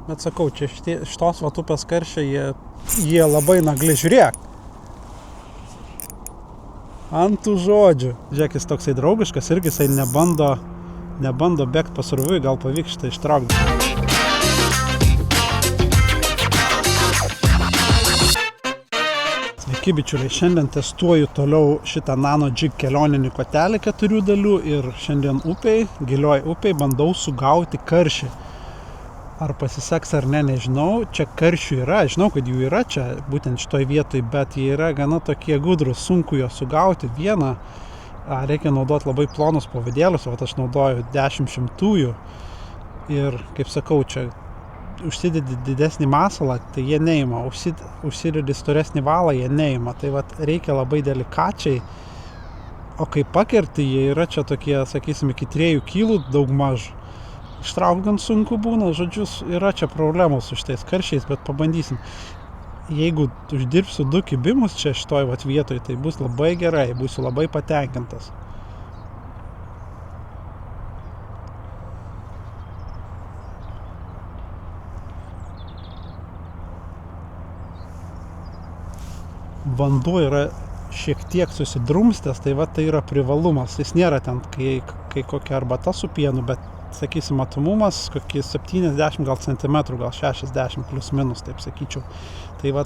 Bet sakau, čia šitos upės karšiai, jie labai nagli, žiūrėk. Ant tų žodžių. Žiūrėk, jis toksai draugiškas, irgi jisai nebando bėgti pasroviui, gal pavyks šitą ištraukti. Sveiki, bičiuliai, šiandien testuoju toliau šitą Nano Jig kelioninį kotelį 4 dalių ir šiandien gilioj upėj bandau sugauti karšį. Ar pasiseks ar ne, nežinau. Čia karšių yra, žinau, kad jų yra čia, būtent šitoj vietoj, bet jie yra gana tokie gudrus, sunku jo sugauti. Vieną reikia naudoti labai plonus pavadėlius, o aš naudoju 10/100 ir, kaip sakau, čia užsidedi didesnį masalą, tai jie neima, užsidedi storesnį valą, jie neima, tai reikia labai delikačiai, o kai pakerti, jie yra čia tokie, sakysim, iki 3 kilų daugmaž. Ištraukt gan sunku būna, žodžius, yra čia problemos su šitais karšiais, bet pabandysim. Jeigu uždirbsiu 2 kibimus čia šitoj vietoj, tai bus labai gerai, būsiu labai patenkintas. Vanduo yra šiek tiek susidrumstęs, tai yra privalumas. Jis nėra ten, kai kokia arbata su pienu, bet sakysim, matomumas kokį 70 gal centimetrų, gal 60 plus minus, taip sakyčiau. Tai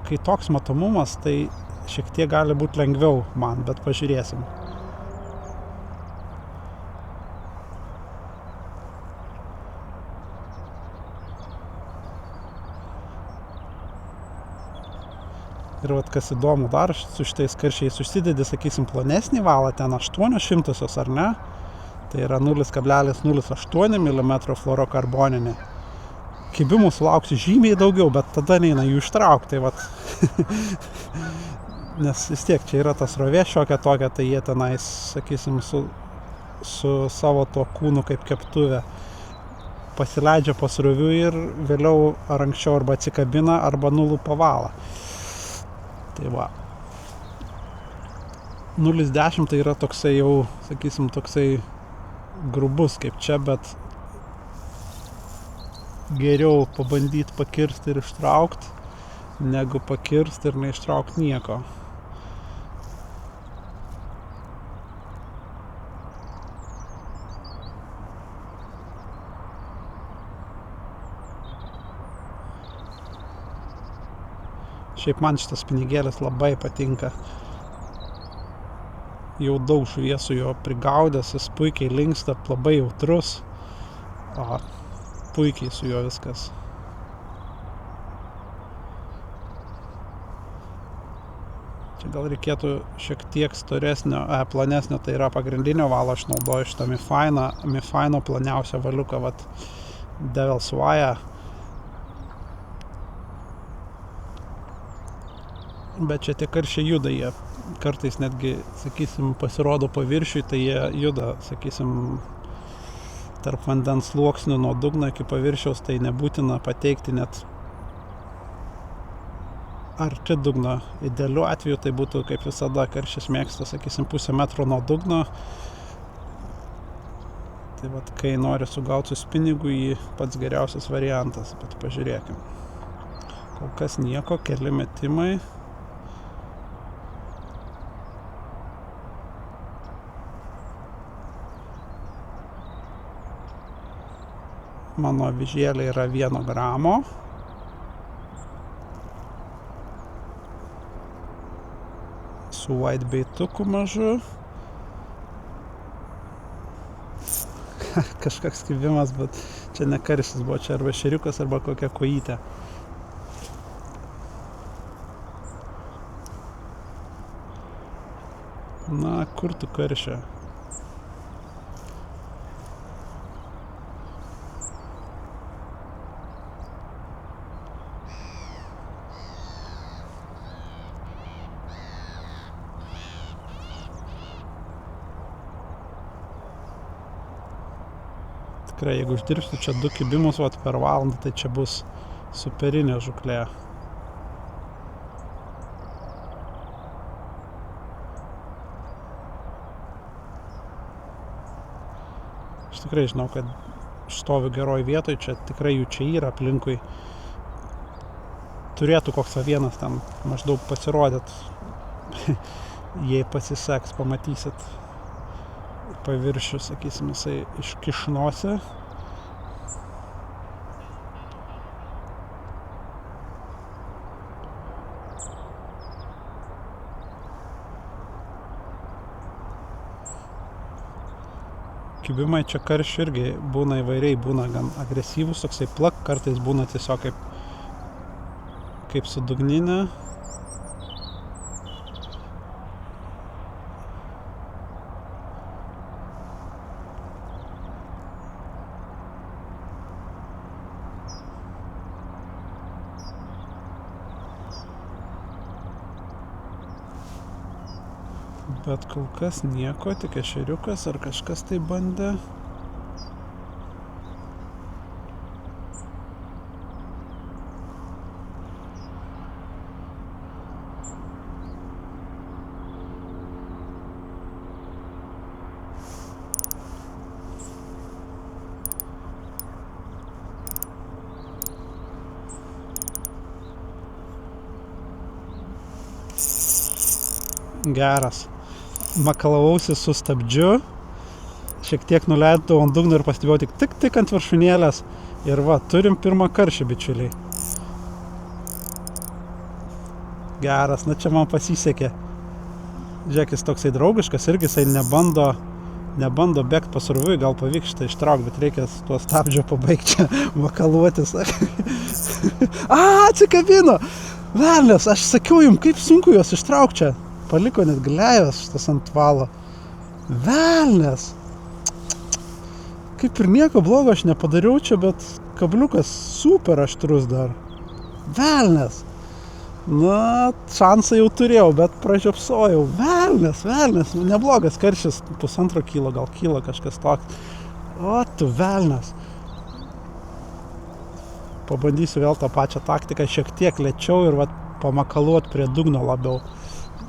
kai toks matomumas, tai šiek tiek gali būti lengviau man, bet pažiūrėsim. Ir kas įdomu dar, su šitais karšiais užsidedi, sakysim, plonesnį valą, ten 800 ar ne? Tai yra 0,08 mm fluorokarboninė. Kibimų sulauksiu žymiai daugiau, bet tada neina jų ištraukti. Nes vis tiek čia yra tas rovė šiokia tokia, tai jie tenais, sakysim, su savo tuo kūnu kaip keptuvė pasileidžia pasroviui ir vėliau ar anksčiau arba atsikabina, arba nulupa valą. Tai 0,10 tai yra toksai jau, sakysim, toksai grubus kaip čia, bet geriau pabandyti pakirsti ir ištraukti, negu pakirsti ir neištraukti nieko. Šiaip man šitas pinigėlis labai patinka. Jau daug žuvies su juo prigaudęs, jis puikiai linksta, labai jautrus. Puikiai su juo viskas. Čia gal reikėtų šiek tiek storesnio, plonesnio, tai yra pagrindinio valo, aš naudoju šitą Mifino ploniausią valiuką, Devil's Wire. Bet čia tie karšiai juda, jie kartais netgi, sakysim, pasirodo paviršiui, tai jie juda, sakysim, tarp vandens sluoksnių nuo dugno iki paviršiaus, tai nebūtina pateikti net arti dugno. Idealiu atveju tai būtų, kaip visada, karšis mėgsta, sakysim, 0,5 metro nuo dugno. Tai kai nori sugauti su spinigu, jį pats geriausias variantas, bet pažiūrėkim. Kol kas nieko, keli metimai. Mano avižėlė yra 1 gramo. Su whitebaituku mažu. Kažkoks kibimas, bet čia ne karšis buvo, čia arba šeriukas, arba kokia kojytė. Na, kur tu karšė? Tikrai, jeigu uždirbsiu čia 2 kibimus per valandą, tai čia bus superinė žuklė. Aš tikrai žinau, kad stoviu geroj vietoj, čia tikrai jų čia yra aplinkui. Turėtų koks vienas ten maždaug pasirodyt, jei pasiseks, pamatysit paviršių, sakysim, jisai iškišnosi. Kibimai čia karšių irgi būna įvairiai, būna gan agresyvus, toksai plak, kartais būna tiesiog kaip sudugninė. Bet kol kas nieko, tik ešeriukas ar kažkas tai bandė. Geras. Makalavausi su stabdžiu, šiek tiek nuleidau ant dugno ir pastebėjau tik ant viršūnėlės. Ir va, turim pirmą karšį, bičiuliai. Geras, na čia man pasisekė. Žiūrėk, jis toksai draugiškas, irgi jisai nebando bėgt pasroviui, gal pavyks šitą ištraukti, bet reikia tuo stabdžio pabaigti čia makaluotis. Atsikabino! Velnias, aš sakiau jums, kaip sunku juos ištraukti čia. Paliko net gleivės šitas ant valo. Velnias! Kaip ir nieko blogo aš nepadariau čia, bet kabliukas super aštrus dar. Velnias! Na, šansą jau turėjau, bet pražiopsojau. Velnias! Neblogas karšis, 1,5 kilo, gal kilo kažkas toks. O tu velnias! Pabandysiu vėl tą pačią taktiką, šiek tiek lėčiau ir vat pamakaluot prie dugno labiau.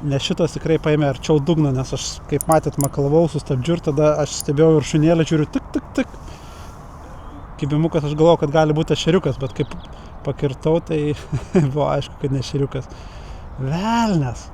Nes šitas tikrai paėmė arčiau dugno, nes aš, kaip matėt, makalavau su stabdžiu ir tada aš stebėjau viršūnėlę, žiūriu tik. Kibimukas, aš galvojau, kad gali būti ešeriukas, bet kaip pakirtau, tai buvo aišku, kad ne ešeriukas. Velnias!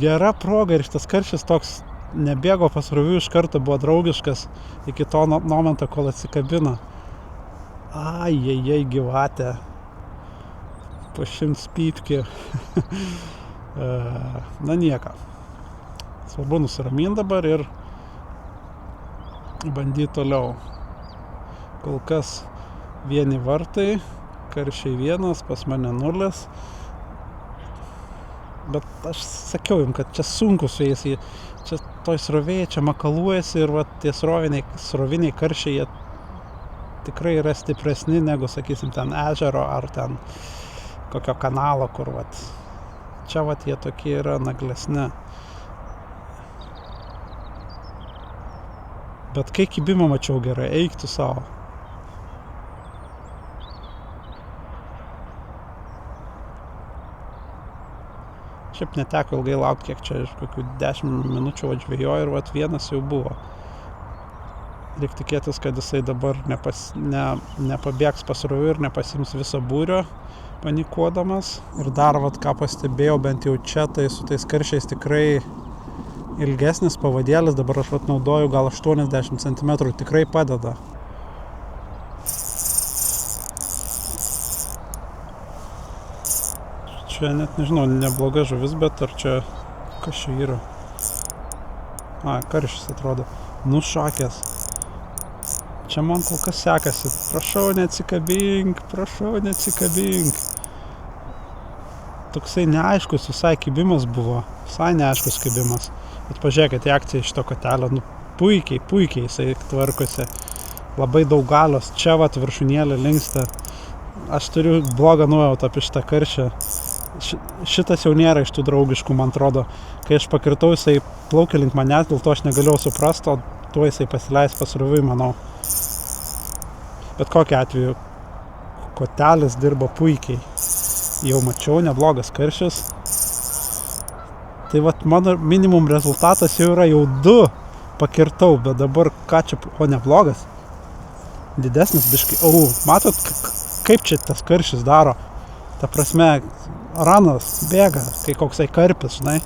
Gera proga ir šitas karšis toks nebėgo pasroviui, iš karto buvo draugiškas iki to momento, kol atsikabino. Ai, gyvatė. Po 100 pypkių. Na nieko. Svarbu nusiraminti dabar ir bandyti toliau. Kol kas vieni vartai, karšiai 1, pas mane 0. Bet aš sakiau jums, kad čia sunku su jais. Čia toj srovėje, čia makaluojasi ir va, tie sroviniai karšiai, jie tikrai yra stipresni negu, sakysim, ten ežero ar ten kokio kanalo, kur vat. Čia vat jie tokie yra naglesni. Bet kai kibimą mačiau gerai, eik tu savo. Šiaip neteko ilgai laukti, kiek čia, kokių 10 minučių žvejoju ir vat vienas jau buvo. Reik tikėtis, kad jisai dabar nepabėgs pasroviui ir nepasims viso būrio panikuodamas. Ir dar vat ką pastebėjau, bent jau čia, tai su tais karšiais tikrai ilgesnis pavadėlis, dabar aš vat naudoju gal 80 cm, tikrai padeda. Čia net nežinau, nebloga žuvis, bet ar čia kas čia yra? Karšis atrodo. Nušakęs. Čia man kol kas sekasi. Prašau, neatsikabink. Toksai neaiškus visai kibimas buvo. Visai neaiškus kibimas. Bet pažiūrėkite akciją šito kotelio. Nu, puikiai jisai tvarkosi. Labai daug galios. Čia vat viršūnėlė linksta. Aš turiu blogą nuojautą apie šitą karšį. Šitas jau nėra iš tų draugiškų, man atrodo. Kai aš pakirtau, jisai plaukė link manęs, dėl to aš negalėjau suprasti, o tuo jisai pasileis pasroviui, manau. Bet kokiu atveju, kotelis dirba puikiai. Jau mačiau, neblogas karšis. Tai vat mano minimum rezultatas jau yra, jau 2 pakirtau, bet dabar ką čia, o neblogas. didesnis biškai. Matot, kaip čia tas karšis daro? Ta prasme, ranas bėga, kai koksai karpis, žinai.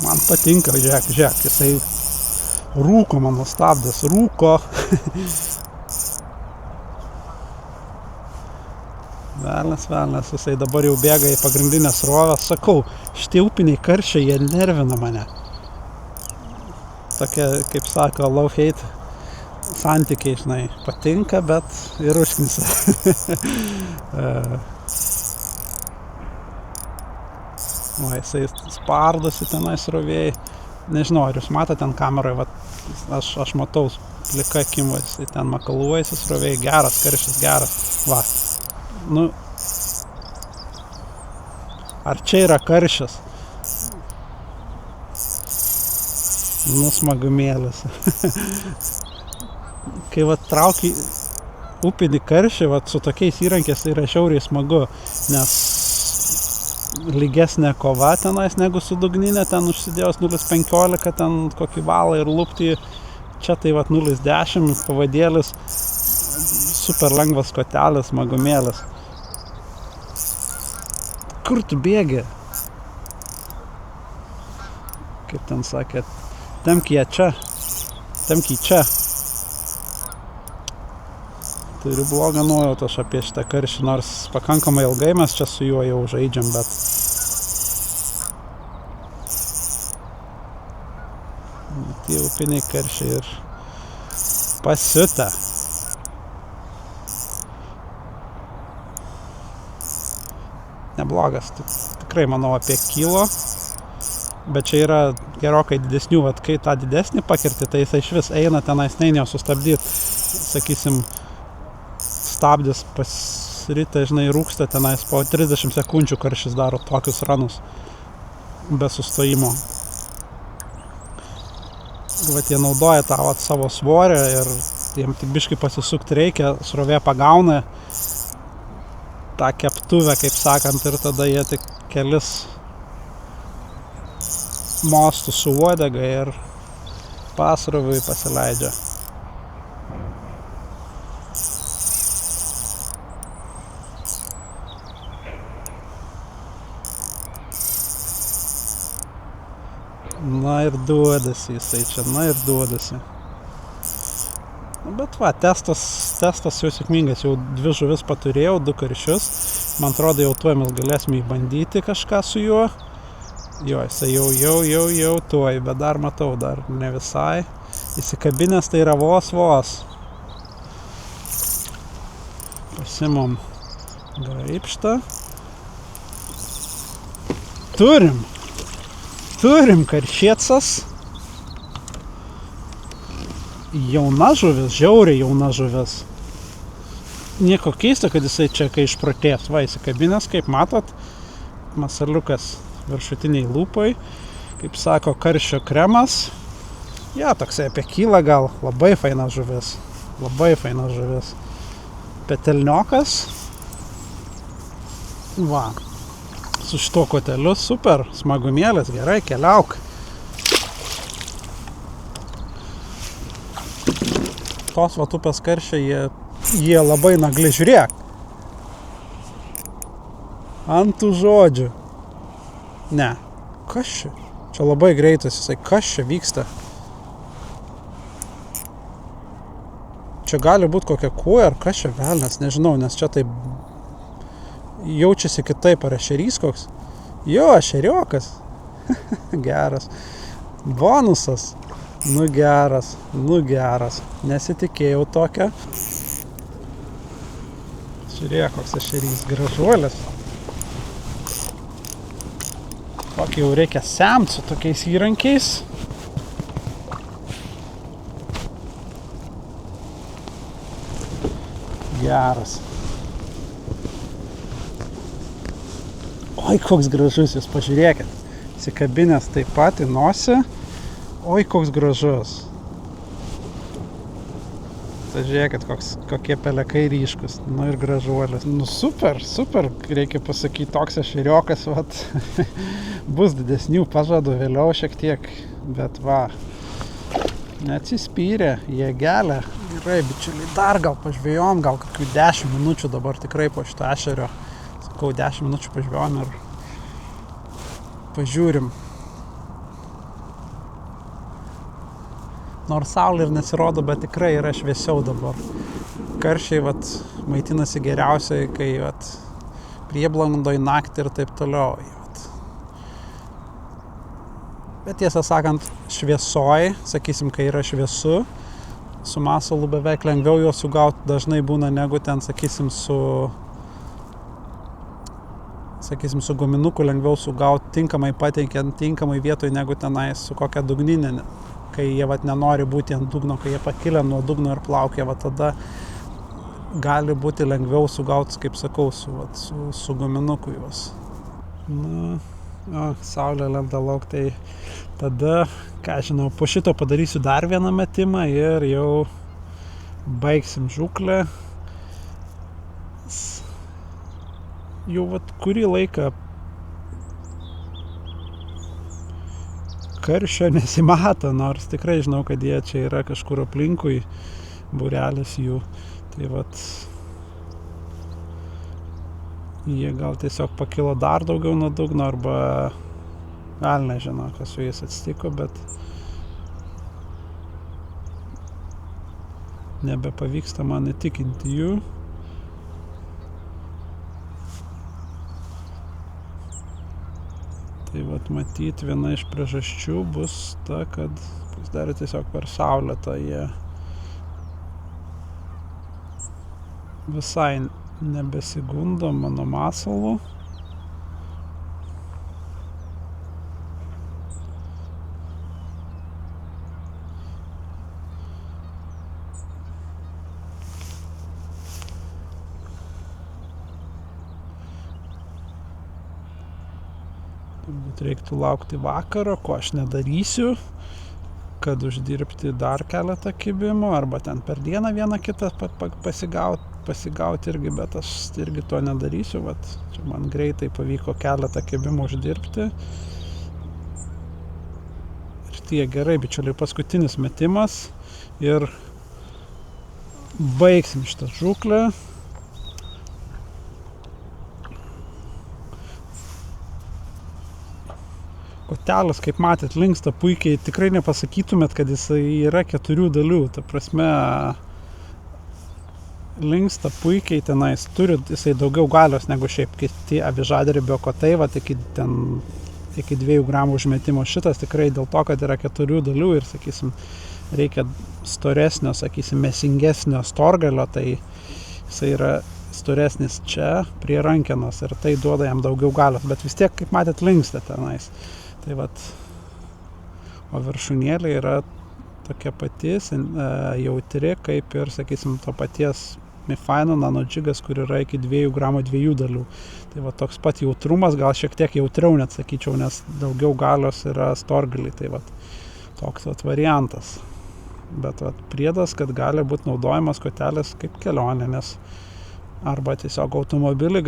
Man patinka, žiūrėk, jisai rūko mano stabdas, rūko. Velnas, jisai dabar jau bėga į pagrindinę srovę. Sakau, šitie upiniai karšiai, jie nervina mane. Tokia, kaip sako, love-hate santykiai, žinai, patinka, bet ir užknisa. Jisai spardosi tenai srovėjai. Nežinau, ar jūs matote ten kameroje, aš matau plika akim, jisai ten makaluojasi srovėjai, geras, karšis geras. Va. Nu, ar čia yra karšis? Nu, smagumėlis. Kai trauki upinį karšį, su tokiais įrankiais tai yra žiauriai smagu, nes lygesnė kova tenais negu su dugninė, ten užsidėjus 0,15, ten kokį valą ir lupti, čia tai 0,10, pavadėlis, super lengvas kotelis, smagumėlis. Kur tu bėgi? Kaip ten sakė, tempk ją čia, tempk jį čia. Turiu blogą nuojautą apie šitą karšį, nors pakankamai ilgai mes čia su juo jau žaidžiam, bet tie upiniai karšiai ir pasiutę. Neblogas, tikrai manau apie kilo, bet čia yra gerokai didesnių, kai tą didesnį pakirti, tai jisai išvis eina tenais neina sustabdyti, sakysim, stabdis pasirita, žinai, rūksta tenais po 30 sekundžių karšis daro tokius ranus be sustojimo. Jie naudoja tą savo svorį ir jiem tik biškai pasisukti reikia, srovė pagauna tą keptuvę, kaip sakant, ir tada jie tik kelis mostus su uodega ir pasroviui pasileidžia. Na ir duodasi jisai čia, duodasi. Bet testas jau sėkmingas, jau 2 žuvis paturėjau, 2 karšius. Man atrodo, jau tuoj mes galėsime įbandyti kažką su juo. Jo, jisai jau tuoj, bet dar matau, dar ne visai. Įsikabinės tai yra vos. Pasimam graipštą. Turim karšiecas. Jauna žuvis, žiauriai jauna žuvis. Nieko keista, kad jisai čia kai išprotės. Įsikabinės, kaip matot, masaliukas viršutiniai lūpai. Kaip sako, karščio kremas. Toksai apie kilą gal. Labai faina žuvis. Petelniokas. Su šito koteliu super. Smagumėlis, gerai, keliauk. Tos upės karšiai, jie labai nagli, žiūrėk. Ant tų žodžių. Ne, kas čia? Čia labai greitas jisai, kas čia vyksta? Čia gali būti kokia kuoja, ar kas čia velnias, nežinau, nes čia taip jaučiasi kitaip, ar ešerys koks. Jo, ešeriokas. Geras. Bonusas. Nu geras. Nesitikėjau tokio. Žiūrėk, koks ešerys, gražuolis. Kokį jau reikia semti su tokiais įrankiais. Geras. Oi, koks gražus jūs, pažiūrėkit. Įsikabinęs taip pat į nosį. Oi, koks gražus. Tai žiūrėkit, kokie pelekai ryškus. Nu ir gražuolis. Nu super, reikia pasakyti, toks ešeriokas, bus didesnių pažadų vėliau šiek tiek, bet Neatsispyrė, jėgelė. Gerai, bičiuliai, dar gal pažvėjom, gal kokių 10 minučių dabar tikrai po šito ešerio. Sakau, 10 minučių pažvėjom ir pažiūrim. Nors saulė ir nesirodo, bet tikrai yra šviesiau dabar. Karšiai maitinasi geriausiai, kai prieblandoj naktį ir taip toliau. Bet tiesą sakant, šviesoj, sakysim, kai yra šviesu, su masalu beveik lengviau juos sugauti dažnai būna negu ten, sakysim, su guminuku lengviau sugauti tinkamai pateikiant tinkamai vietoj negu tenais su kokia dugninė. Kai jie nenori būti ant dugno, kai jie pakilę nuo dugno ir plaukia, tada gali būti lengviau sugauti, kaip sakau, su guminuku juos. Saulė lenda lauk, tai tada, ką žinau, po šito padarysiu dar vieną metimą ir jau baigsim žūklę. Jau kurį laiką karščio nesimato, nors tikrai žinau, kad jie čia yra kažkur aplinkui, būrelis jų. Tai jie gal tiesiog pakilo dar daugiau nuo dugno, arba gal nežinau, kas su jais atsitiko, bet nebepavyksta man įtikinti jų. Tai matyt, viena iš priežasčių bus ta, kad pasidarė tiesiog per saulėtą, jie visai nebesigundo mano masalų. Turbūt reiktų laukti vakaro, ko aš nedarysiu, kad uždirbti dar keletą kibimų, arba ten per dieną vieną kitą pasigauti irgi, bet aš irgi to nedarysiu. Čia man greitai pavyko keletą kibimų uždirbti. Ir tie gerai, bičiuliai, paskutinis metimas ir baigsim šitą žūklę. Kotelis, kaip matėt, linksta puikiai, tikrai nepasakytumėt, kad jisai yra 4 dalių, ta prasme, linksta puikiai tenais, turi jisai daugiau galios negu šiaip kiti avižadrebio kotai, iki 2 gramų užmetimo. Šitas tikrai dėl to, kad yra 4 dalių ir, sakysim, reikia storesnio, sakysim, mesingesnio storgalio, tai jisai yra storesnis čia prie rankenos ir tai duoda jam daugiau galios, bet vis tiek, kaip matėt, linksta tenais. Tai o viršūnėlė yra tokia pati jautri, kaip ir, sakysim, to paties Mifino Nano Jigas, kur yra iki 2 gramų 2 dalių. Tai toks pat jautrumas, gal šiek tiek jautriau net sakyčiau, nes daugiau galios yra storgaliai. Tai toks variantas. Bet priedas, kad gali būti naudojamas kotelis kaip kelionė, nes arba tiesiog automobilyje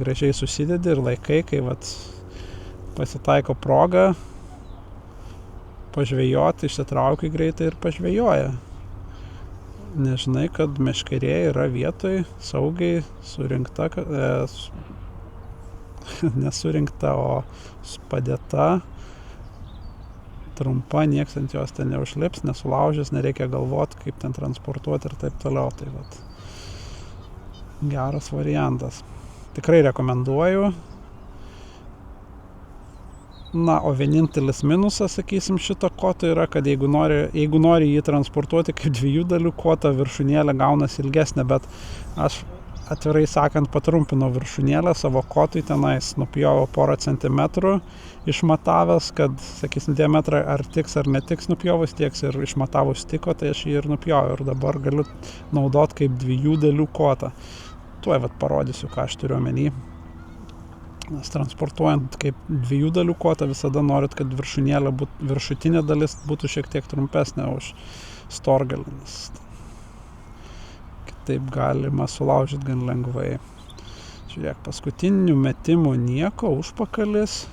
gražiai susidedi ir laikai, kai pasitaiko proga pažvejoti, išsitrauki greitai ir pažvejoja. Nežinai, kad meškerė yra vietoj, saugiai surinkta, nesurinkta, o padėta, trumpa, nieks ant jos ten neužlips, nesulaužys, nereikia galvoti, kaip ten transportuoti ir taip toliau. Tai geras variantas. Tikrai rekomenduoju. O vienintelis minusas, sakysim, šito koto yra, kad jeigu nori jį transportuoti kaip 2 dalių kotą, viršūnėlė gaunasi ilgesnė, bet aš atvirai sakant patrumpinau viršūnėlę savo kotui, tenais nupjovau porą centimetrų išmatavęs, kad, sakysim, diametrą ar tiks ar netiks nupjovus, tieks ir išmatavus tiko, tai aš jį ir nupjoviau ir dabar galiu naudoti kaip 2 dalių kotą. Tuoj parodysiu, ką aš turiu omeny. Nes transportuojant kaip 2 dalių kotą visada norit, kad viršutinė dalis būtų šiek tiek trumpesnė už storgalį, nes kitaip galima sulaužyti gan lengvai. Žiūrėk, paskutinių metimų nieko, užpakalis,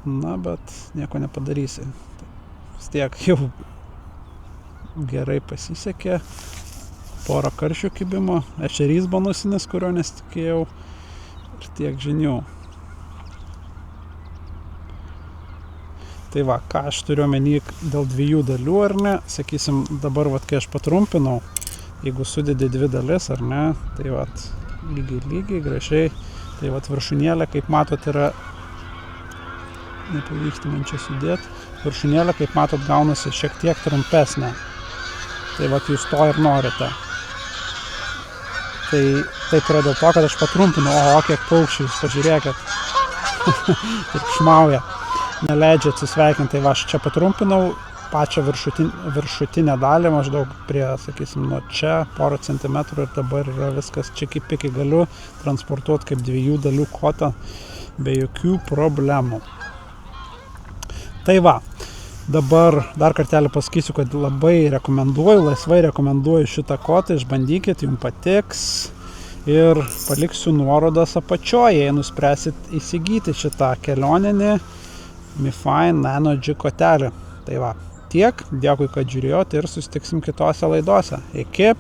bet nieko nepadarysi. vis tiek jau gerai pasisekė. Porą karšių kibimo, ešerys bonusinis, kurio nesitikėjau ir tiek žinių. Tai va, ką aš turiu omeny dėl 2 dalių, ar ne, sakysim, dabar, vat, kai aš patrumpinau, jeigu sudedi 2 dalis, ar ne, tai vat, lygiai, gražiai, tai vat viršūnėlė, kaip matot, yra, nepavyksta man čia sudėti, viršūnėlė, kaip matot, gaunasi šiek tiek trumpesnė. Tai vat, jūs to ir norite. Tai taip yra dėl to, kad aš patrumpinu, kiek paukščių, jūs pažiūrėkit, taip šmauja. Neleidžia atsisveikinti, tai va, aš čia patrumpinau pačią viršutinę dalį, maždaug prie, sakysim, nuo čia porą centimetrų ir dabar yra viskas čiki-piki, galiu transportuoti kaip 2 dalių kotą be jokių problemų. Tai va, dabar dar kartelį pasakysiu, kad labai rekomenduoju, laisvai rekomenduoju šitą kotą, išbandykit, jums patiks ir paliksiu nuorodas apačioje, jei nuspręsit įsigyti šitą kelioninį MiFine Nano Jig kotelį. Tai va, tiek, dėkui, kad žiūrėjote ir susitiksim kitose laidose. Iki!